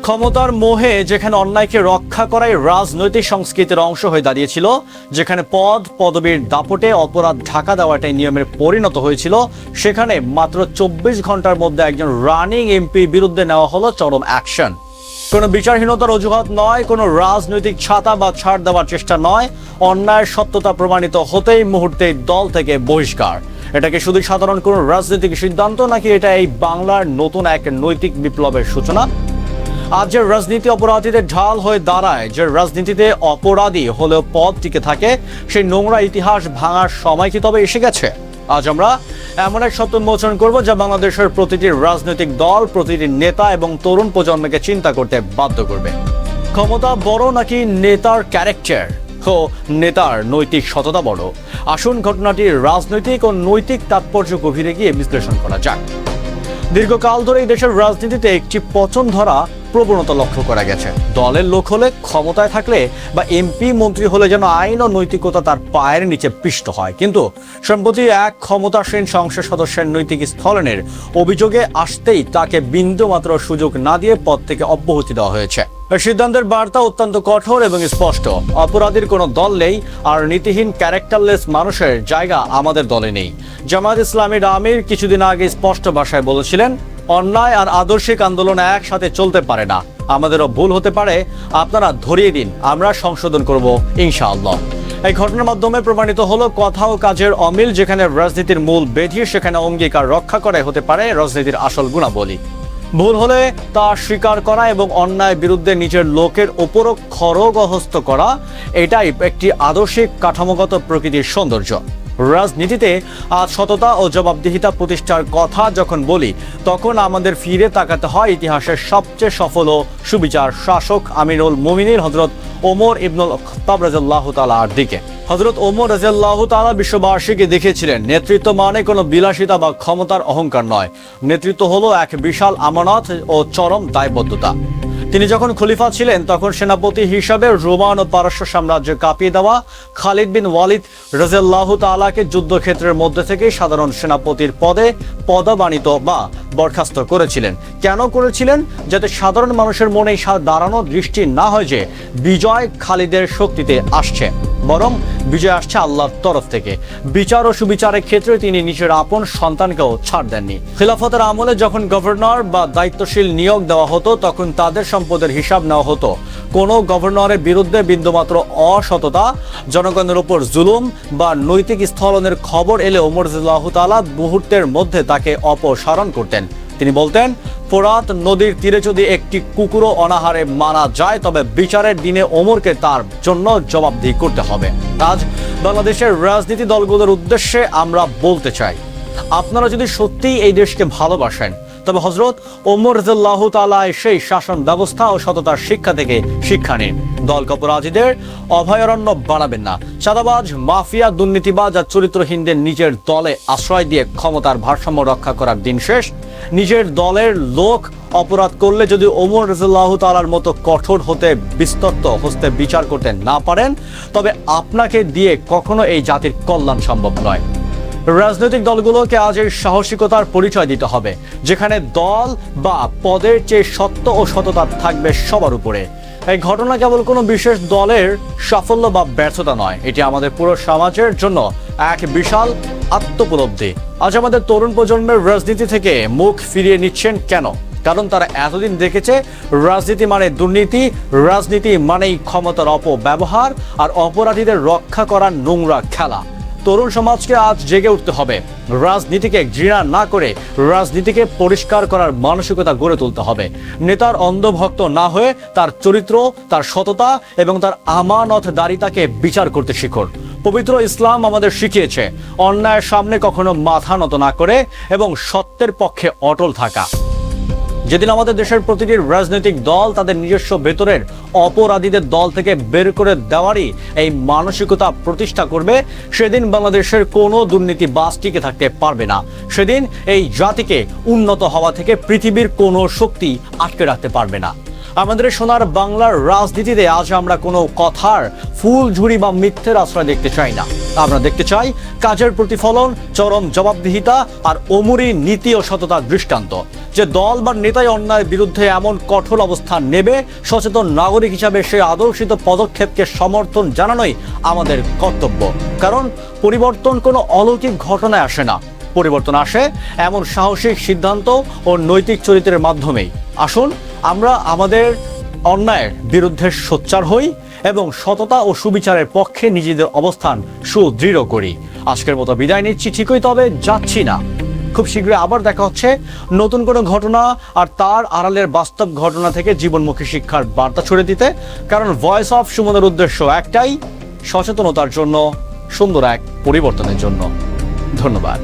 ক্ষমতার মোহে যেখানে অন্যায়কে রক্ষা করাই রাজনৈতিক সংস্কৃতির অংশ হয়ে দাঁড়িয়েছিল, যেখানে পদ পদবীর দাপটে অপরাধ ঢাকা দেওয়াটাই নিয়মের পরিণত হয়েছিল, সেখানে মাত্র 24 ঘন্টার মধ্যে একজন রানিং এমপি বিরুদ্ধে নেওয়া হলো চরম অ্যাকশন। কোনো বিচারহীনতার অজুহাত নয়, কোনো রাজনৈতিক ছাতা বা ছাড় দেওয়ার চেষ্টা নয়, অন্যায়ের সত্যতা প্রমাণিত হতেই মুহূর্তেই দল থেকে বহিষ্কার। এটাকে শুধু সাধারণ কোনো রাজনৈতিক সিদ্ধান্ত, নাকি এটা এই বাংলার নতুন এক নৈতিক বিপ্লবের সূচনা? আজ যে রাজনীতি অপরাধীদের ঢাল হয়ে দাঁড়ায়, যে রাজনীতিতে অপরাধী হলেও পদ টিকে থাকে, সেই নোংরা ইতিহাস ভাঙার সময় কি তবে এসে গেছে? আজ আমরা এমন এক সত্য উন্মোচন করব যা বাংলাদেশের প্রতিটি রাজনৈতিক দল, প্রতিটি নেতা এবং তরুণ প্রজন্মকে চিন্তা করতে বাধ্য করবে। ক্ষমতা বড় নাকি নেতার ক্যারেক্টার ও নেতার নৈতিক সততা বড়? আসুন ঘটনাটির রাজনৈতিক ও নৈতিক তাৎপর্য গভীরে গিয়ে বিশ্লেষণ করা যাক। দীর্ঘকাল ধরে এই দেশের রাজনীতিতে একটি পচন ধরা প্রবণতা লক্ষ্য করা গেছে। দলের লোক হলে, ক্ষমতায় থাকলে বা এমপি মন্ত্রী হলে যেন আইন ও নৈতিকতা তার পায়ের নিচে পিষ্ট হয়। কিন্তু সম্প্রতি এক ক্ষমতাসীন সংসদ সদস্যের নৈতিক স্খলনের অভিযোগে আসতেই তাকে বিন্দুমাত্র সুযোগ না দিয়ে পদ থেকে অব্যাহতি দেওয়া হয়েছে। সিদ্ধান্তের বার্তা অত্যন্ত কঠোর এবং স্পষ্ট। অপরাধীর কোনো দল নেই, আর নীতিহীন ক্যারেক্টারলেস মানুষের জায়গা আমাদের দলে নেই। জামায়াত ইসলামীর আমির কিছুদিন আগে স্পষ্ট ভাষায় বলেছিলেন, অন্যায় আর আদর্শিক আন্দোলন একসাথে চলতে পারে না। আমাদেরও ভুল হতে পারে, আপনারা ধরিয়ে দিন, আমরা সংশোধন করব ইনশাআল্লাহ। এই ঘটনার মাধ্যমে প্রমাণিত হলো কথা ও কাজের অমিল। যেখানে রাজনীতির মূল বেধি, সেখানে অঙ্গীকার রক্ষা করা হতে পারে রাজনীতির আসল গুণাবলী। ভুল হলে তা স্বীকার করা এবং অন্যায় বিরুদ্ধে নিজের লোকের ওপরও খড়গহস্ত করা, এটাই একটি আদর্শিক কাঠামোগত প্রকৃতির সৌন্দর্য। রাজনীতিতে আজ সততা ও জবাবদিহিতা প্রতিষ্ঠার কথা যখন বলি, তখন আমাদের ফিরে তাকাতে হয় ইতিহাসের সবচেয়ে সফল ও সুবিচার শাসক আমিরুল মুমিনিন হযরত ওমর ইবনুল খাত্তাব রাদিয়াল্লাহু তাআলার দিকে। হযরত ওমর রাদিয়াল্লাহু তাআলা বিশ্ববাসীকে দেখিয়েছিলেন, নেতৃত্ব মানে কোনো বিলাসিতা বা ক্ষমতার অহংকার নয়। নেতৃত্ব হলো এক বিশাল আমানত ও চরম দায়বদ্ধতা। তিনি যখন খলিফা ছিলেন, তখন সেনাপতি হিসাবে রোমান ও পারস্য সাম্রাজ্য কাঁপিয়ে দেওয়া খালিদ বিন ওয়ালিদ রাদিয়াল্লাহু তাআলাকে যুদ্ধক্ষেত্রের মধ্যে থেকে সাধারণ সেনাপতির পদে পদবানিত বা বরখাস্ত করেছিলেন। কেন করেছিলেন? যাতে সাধারণ মানুষের মনে দাঁড়ানো দৃষ্টি না হয় যে বিজয় খালিদের শক্তিতে আসছে, বরং বিজয় আসছে আল্লাহর তরফ থেকে। বিচার ও সুবিচারের ক্ষেত্রে তিনি নিজের আপন সন্তানকেও ছাড় দেননি। খিলাফতের আমলে যখন গভর্নর বা দায়িত্বশীল নিয়োগ দেওয়া হতো, তখন তাদের সম্পদের হিসাব নেওয়া হতো। কোনো গভর্নরের বিরুদ্ধে বিন্দুমাত্র অসততা, জনগণের উপর জুলুম বা নৈতিক স্থলনের খবর এলে ওমর রাদিয়াল্লাহু তাআলা মুহূর্তের মধ্যে তাকে অপসারণ করতেন। তিনি বলতেন, ফোরাত নদীর তীরে যদি একটি কুকুরও অনাহারে মারা যায়, তবে বিচারের দিনে ওমরকে তার জন্য জবাবদিহি করতে হবে। আজ বাংলাদেশের রাজনীতি দলগুলোর উদ্দেশ্যে আমরা বলতে চাই, আপনারা যদি সত্যিই এই দেশকে ভালোবাসেন, তবে হযরত ওমর রাদিয়াল্লাহু তাআলা সেই শাসন ব্যবস্থা ও সততার শিক্ষা থেকে শিক্ষা নিন। দল অপরাধীদের অভয়ারণ্য বানাবেন না। চাঁদাবাজ, মাফিয়া, দুর্নীতিবাজ আর চরিত্রহীনদের নিজের দলে আশ্রয় দিয়ে ক্ষমতার ভারসাম্য রক্ষা করার দিন শেষ। নিজের দলের লোক অপরাধ করলে যদি ওমর রাদিয়াল্লাহু তাআলার মতো কঠোর হতে, বিস্তৃত হস্তে বিচার করতে না পারেন, তবে আপনাকে দিয়ে কখনো এই জাতির কল্যাণ সম্ভব নয়। রাজনৈতিক দলগুলোকে আজ এই সাহসিকতার পরিচয় দিতে হবে, যেখানে দল বা পদের চেয়ে সত্য ও সততা থাকবে সবার উপরে। এই ঘটনা কেবল কোনো বিশেষ দলের সাফল্য বা ব্যর্থতা নয়, এটি আমাদের পুরো সমাজের জন্য এক বিশাল আত্মোপলব্ধি। আজ আমাদের তরুণ প্রজন্মের রাজনীতি থেকে মুখ ফিরিয়ে নিচ্ছেন কেন? কারণ তারা এতদিন দেখেছে রাজনীতি মানে দুর্নীতি, রাজনীতি মানেই ক্ষমতার অপব্যবহার আর অপরাধীদের রক্ষা করার নোংরা খেলা। তরুণ সমাজকে আজ জেগে উঠতে হবে। রাজনীতিকে ঘৃণা না করে রাজনীতিকে পরিষ্কার করার মানসিকতা গড়ে তুলতে হবে। নেতার অন্ধভক্ত না হয়ে তার চরিত্র, তার সততা এবং তার আমানতদারিতাকে বিচার করতে শিখুন। পবিত্র ইসলাম আমাদের শিখিয়েছে অন্যায়ের সামনে কখনো মাথা নত না করে এবং সত্যের পক্ষে অটল থাকা। যেদিন আমাদের দেশের প্রতিটি রাজনৈতিক দল তাদের নিজস্ব ভেতরের অপরাধীদের দল থেকে বের করে দেওয়ারই এই মানসিকতা প্রতিষ্ঠা করবে, সেদিন বাংলাদেশের কোনো দুর্নীতিবাজ টিকে থাকতে পারবে না। সেদিন এই জাতিকে উন্নত হওয়া থেকে পৃথিবীর কোনো শক্তি আটকে রাখতে পারবে না। আমাদের সোনার বাংলার রাজনীতিতে আজ আমরা কোনো কথার ফুলঝুরি বা মিথ্যের আশ্রয় দেখতে চাই না। আমরা দেখতে চাই কাজের প্রতিফলন, চরম জবাবদিহিতা আর অমরি নীতি ও সততার দৃষ্টান্ত। যে দল বা নেতাই অন্যায়ের বিরুদ্ধে এমন কঠোর অবস্থান নেবে, সচেতন নাগরিক হিসাবে সেই আদর্শিত পদক্ষেপকে সমর্থন জানানোই আমাদের কর্তব্য। কারণ পরিবর্তন কোনো অলৌকিক ঘটনায় আসে না, পরিবর্তন আসে এমন সাহসিক সিদ্ধান্ত ও নৈতিক চরিত্রের মাধ্যমেই। আসুন আমরা আমাদের অন্যায়ের বিরুদ্ধে সোচ্চার হই এবং সততা ও সুবিচারের পক্ষে নিজেদের অবস্থান সুদৃঢ় করি। আজকের মতো বিদায় নিচ্ছি, ঠিকই তবে যাচ্ছি না। খুব শীঘ্রই আবার দেখা হচ্ছে নতুন কোনো ঘটনা আর তার আড়ালের বাস্তব ঘটনা থেকে জীবনমুখী শিক্ষার বার্তা ছড়ে দিতে। কারণ ভয়েস অফ সুমনের উদ্দেশ্য একটাই, সচেতনতার জন্য, সুন্দর এক পরিবর্তনের জন্য। ধন্যবাদ।